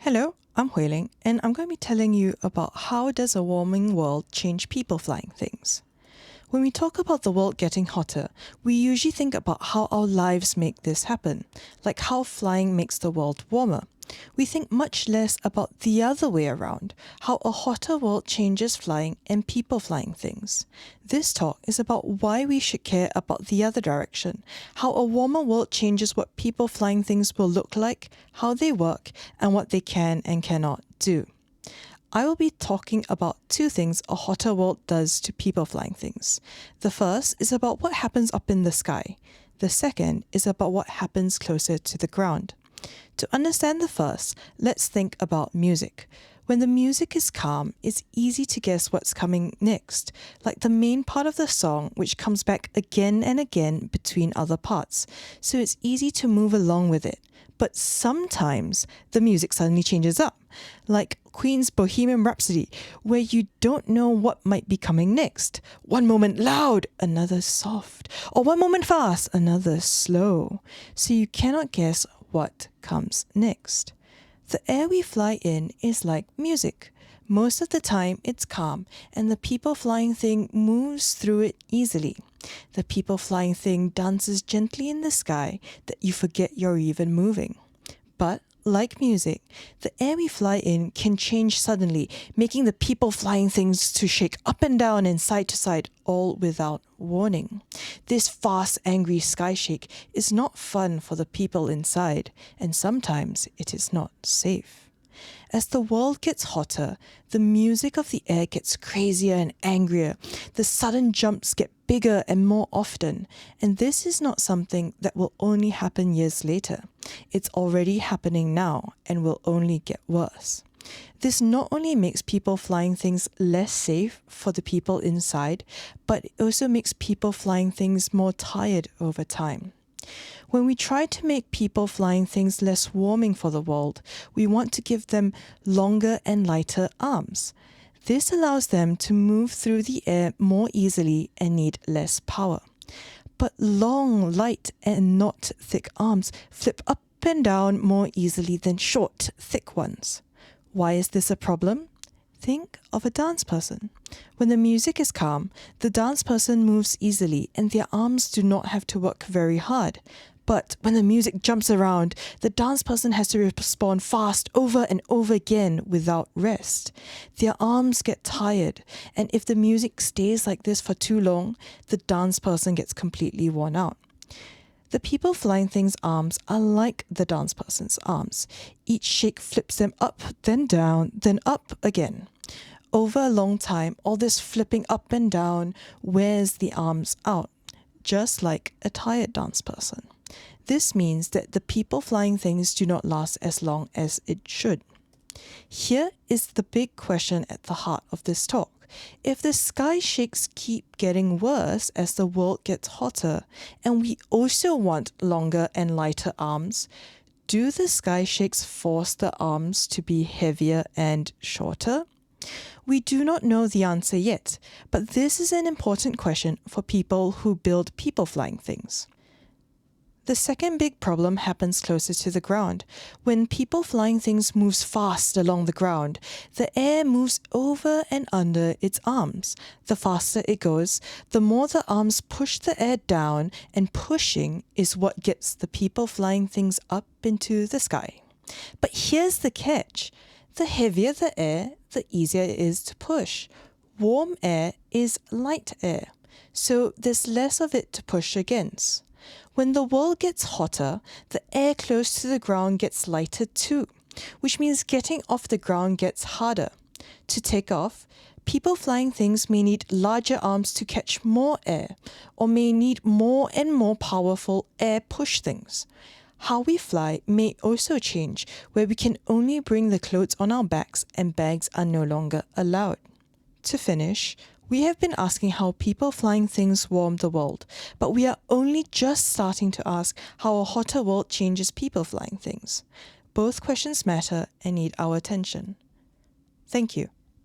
Hello, I'm Huiling, and I'm going to be telling you about how does a warming world change people flying things. When we talk about the world getting hotter, we usually think about how our lives make this happen, like how flying makes the world warmer. We think much less about the other way around, how a hotter world changes flying and people flying things. This talk is about why we should care about the other direction, how a warmer world changes what people flying things will look like, how they work, and what they can and cannot do. I will be talking about two things a hotter world does to people flying things. The first is about what happens up in the sky. The second is about what happens closer to the ground. To understand the first, let's think about music. When the music is calm, it's easy to guess what's coming next, like the main part of the song which comes back again and again between other parts, so it's easy to move along with it. But sometimes the music suddenly changes up, like Queen's Bohemian Rhapsody, where you don't know what might be coming next. One moment loud, another soft, or one moment fast, another slow. So you cannot guess what comes next. The air we fly in is like music. Most of the time it's calm and the people flying thing moves through it easily. The people flying thing dances gently in the sky that you forget you're even moving. But like music, the air we fly in can change suddenly, making the people flying things to shake up and down and side to side all without warning. This fast, angry sky shake is not fun for the people inside, and sometimes it is not safe. As the world gets hotter, the music of the air gets crazier and angrier. The sudden jumps get bigger and more often, and this is not something that will only happen years later. It's already happening now and will only get worse. This not only makes people flying things less safe for the people inside, but it also makes people flying things more tired over time. When we try to make people flying things less warming for the world, we want to give them longer and lighter arms. This allows them to move through the air more easily and need less power. But long, light, and not thick arms flip up and down more easily than short, thick ones. Why is this a problem? Think of a dance person. When the music is calm, the dance person moves easily and their arms do not have to work very hard. But when the music jumps around, the dance person has to respond fast over and over again without rest. Their arms get tired, and if the music stays like this for too long, the dance person gets completely worn out. The people flying things' arms are like the dance person's arms. Each shake flips them up, then down, then up again. Over a long time, all this flipping up and down wears the arms out, just like a tired dance person. This means that the people flying things do not last as long as it should. Here is the big question at the heart of this talk. If the sky shakes keep getting worse as the world gets hotter, and we also want longer and lighter arms, do the sky shakes force the arms to be heavier and shorter? We do not know the answer yet, but this is an important question for people who build people flying things. The second big problem happens closer to the ground. When people flying things moves fast along the ground, the air moves over and under its arms. The faster it goes, the more the arms push the air down, and pushing is what gets the people flying things up into the sky. But here's the catch. The heavier the air, the easier it is to push. Warm air is light air, so there's less of it to push against. When the world gets hotter, the air close to the ground gets lighter too, which means getting off the ground gets harder. To take off, people flying things may need larger arms to catch more air, or may need more and more powerful air push things. How we fly may also change, where we can only bring the clothes on our backs and bags are no longer allowed. To finish, we have been asking how people flying things warm the world, but we are only just starting to ask how a hotter world changes people flying things. Both questions matter and need our attention. Thank you.